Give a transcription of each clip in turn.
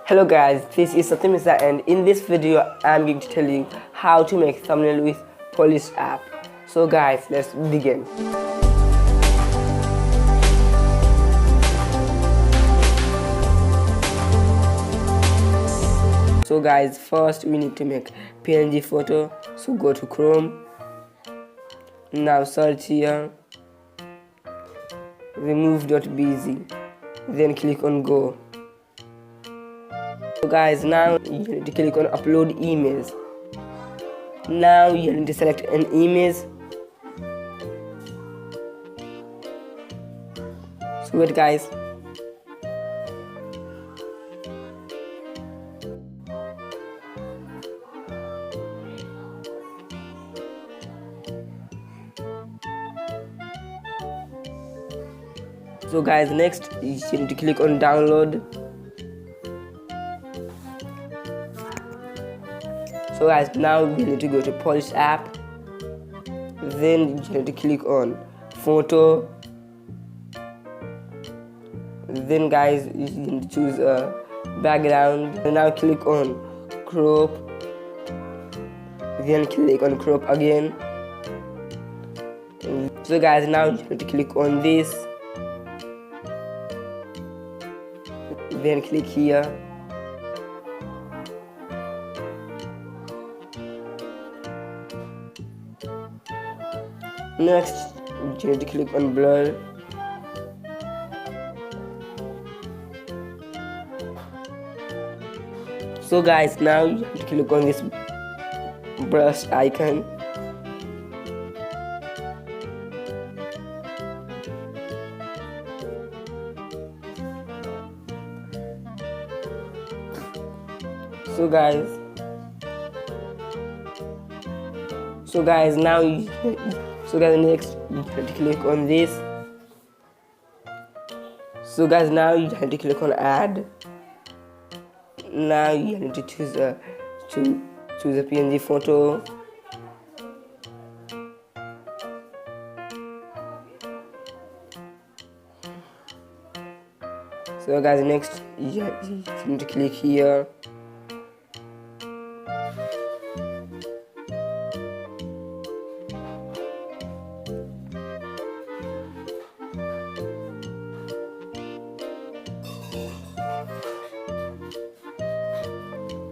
Hello guys, this is Satyam Misa and in this video I'm going to tell you how to make thumbnail with Polish app. So guys, let's begin. So guys, first we need to make PNG photo. So go to Chrome. Now search here, remove.bz, then click on go. So guys, now you need to click on upload image. Now you need to select an image. So wait guys. So guys, next you need to click on download. So guys, now we need to go to Polish app. Then you need to click on photo. Then guys, you need to choose a background. And now click on crop. Then click on crop again. So guys, now you need to click on this. Then click here. Next, you need to click on blur. So guys, now you have to click on this brush icon. So guys, now next you have to click on this. So guys, now you have to click on add. Now you need to choose a PNG photo. So guys, next you need to click here.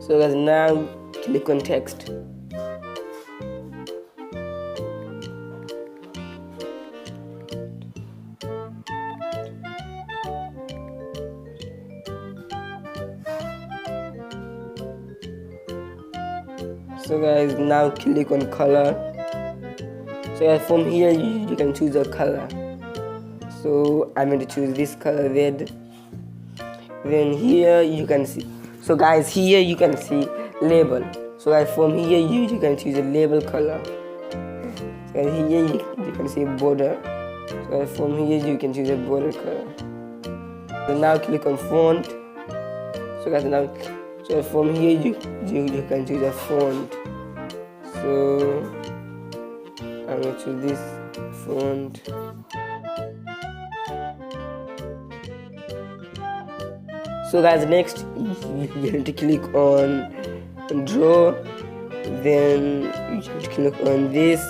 So guys, now click on text. So guys, now click on color. So guys, from here you can choose a color. So I'm going to choose this color, red. Then here you can see. So guys, here you can see label. So guys, from here you can choose a label color. So guys, here you can see border. So guys, from here you can choose a border color. So now click on font. So guys, from here you can choose a font. So I'm going to choose this font. So guys, next you need to click on draw. Then you have to click on this.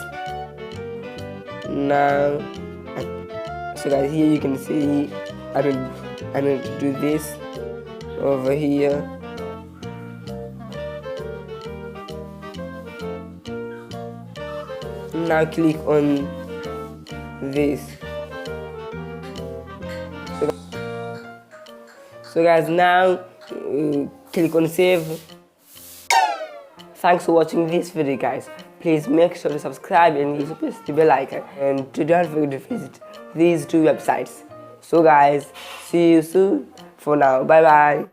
Now, so guys, here you can see I'm going to do this over here. Now click on this. So guys, now click on save. Thanks for watching this video guys. Please make sure to subscribe and press the bell icon, and don't forget to visit these two websites. So guys, see you soon. For now, bye bye.